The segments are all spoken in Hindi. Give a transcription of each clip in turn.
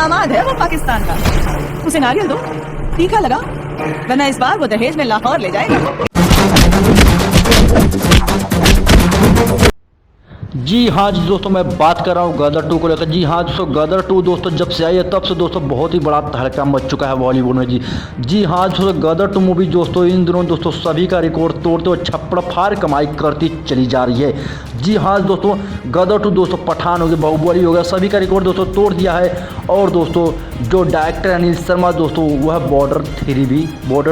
दामाद है वो पाकिस्तान का, उसे नारियल दो, तीखा लगा, वरना इस बार वो दहेज में लाहौर ले जाएगा। जी हाँ जी दोस्तों, मैं बात कर रहा हूँ गदर 2 को लेकर। जी हाँ दोस्तों, गदर 2 दोस्तों जब से आई है तब से दोस्तों बहुत ही बड़ा तहलका मच चुका है बॉलीवुड में। जी हाँ दोस्तों, गदर 2 मूवी दोस्तों इन दिनों दोस्तों सभी का रिकॉर्ड तोड़ते हुए छप्पड़ फाड़ कमाई करती चली जा रही है। जी हाँ दोस्तों, गदर 2 दोस्तों पठान हो गया, बाहुबली हो गया, सभी का रिकॉर्ड दोस्तों तोड़ दिया है। और दोस्तों जो डायरेक्टर अनिल शर्मा दोस्तों वह बॉर्डर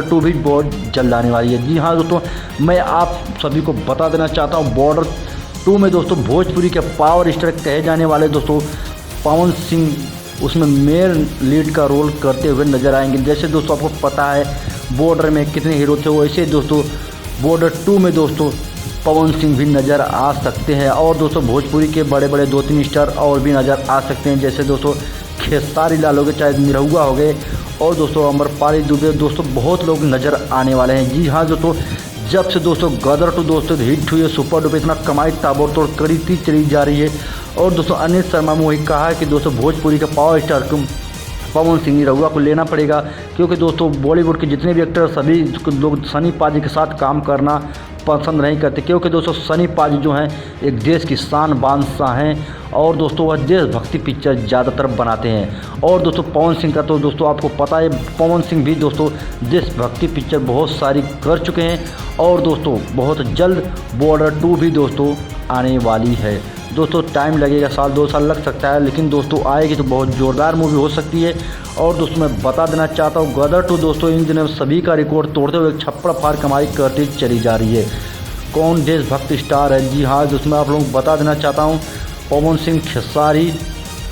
2 भी बहुत जल्द आने वाली है। जी हाँ दोस्तों, मैं आप सभी को बता देना चाहता हूँ बॉर्डर 2 में दोस्तों भोजपुरी के पावर स्टार कहे जाने वाले दोस्तों पवन सिंह उसमें मेन लीड का रोल करते हुए नजर आएंगे। जैसे दोस्तों आपको पता है बॉर्डर में कितने हीरो थे, वैसे दोस्तों बॉर्डर 2 में दोस्तों पवन सिंह भी नज़र आ सकते हैं। और दोस्तों भोजपुरी के बड़े बड़े 2-3 स्टार और भी नज़र आ सकते हैं, जैसे दोस्तों खेसारी लाल हो गए, चाहे निरहुआ हो गए, और दोस्तों अमरपाली दुबे, दोस्तों बहुत लोग नज़र आने वाले हैं। जी हाँ दोस्तों, जब से दोस्तों गदर 2 दोस्तों हिट हुई है, सुपर डुपर इतना कमाई ताबड़तोड़ करती चली जा रही है। और दोस्तों अनिल शर्मा ने वही कहा है कि दोस्तों भोजपुरी का पावर स्टार पवन सिंह निरहुआ को लेना पड़ेगा, क्योंकि दोस्तों बॉलीवुड के जितने भी एक्टर सभी लोग सनी पाजी के साथ काम करना पसंद नहीं करते, क्योंकि दोस्तों सनी पाजी जो हैं एक देश की शान बादशाह हैं, और दोस्तों वह देशभक्ति पिक्चर ज़्यादातर बनाते हैं। और दोस्तों पवन सिंह का तो दोस्तों आपको पता है, पवन सिंह भी दोस्तों देशभक्ति पिक्चर बहुत सारी कर चुके हैं। और दोस्तों बहुत जल्द बॉर्डर 2 भी दोस्तों आने वाली है। दोस्तों टाइम लगेगा, 1-2 साल लग सकता है, लेकिन दोस्तों आएगी तो बहुत ज़ोरदार मूवी हो सकती है। और दोस्तों मैं बता देना चाहता हूँ गदर 2 दोस्तों इन दिनों सभी का रिकॉर्ड तोड़ते हुए छप्पड़ फाड़ कमाई करती चली जा रही है। कौन देशभक्त स्टार है? जी हाँ दोस्तों, मैं आप लोगों को बता देना चाहता हूँ पवन सिंह, खेसारी,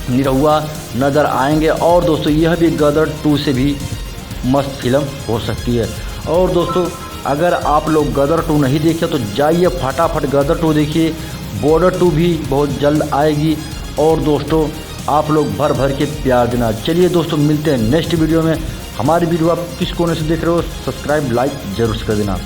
निरहुआ नज़र आएंगे। और दोस्तों यह भी गदर 2 से भी मस्त फिल्म हो सकती है। और दोस्तों अगर आप लोग गदर 2 नहीं देखे तो जाइए फटाफट गदर 2 देखिए, बॉर्डर 2 भी बहुत जल्द आएगी। और दोस्तों आप लोग भर भर के प्यार देना। चलिए दोस्तों मिलते हैं नेक्स्ट वीडियो में। हमारी वीडियो आप किस कोने से देख रहे हो, सब्सक्राइब लाइक जरूर कर देना।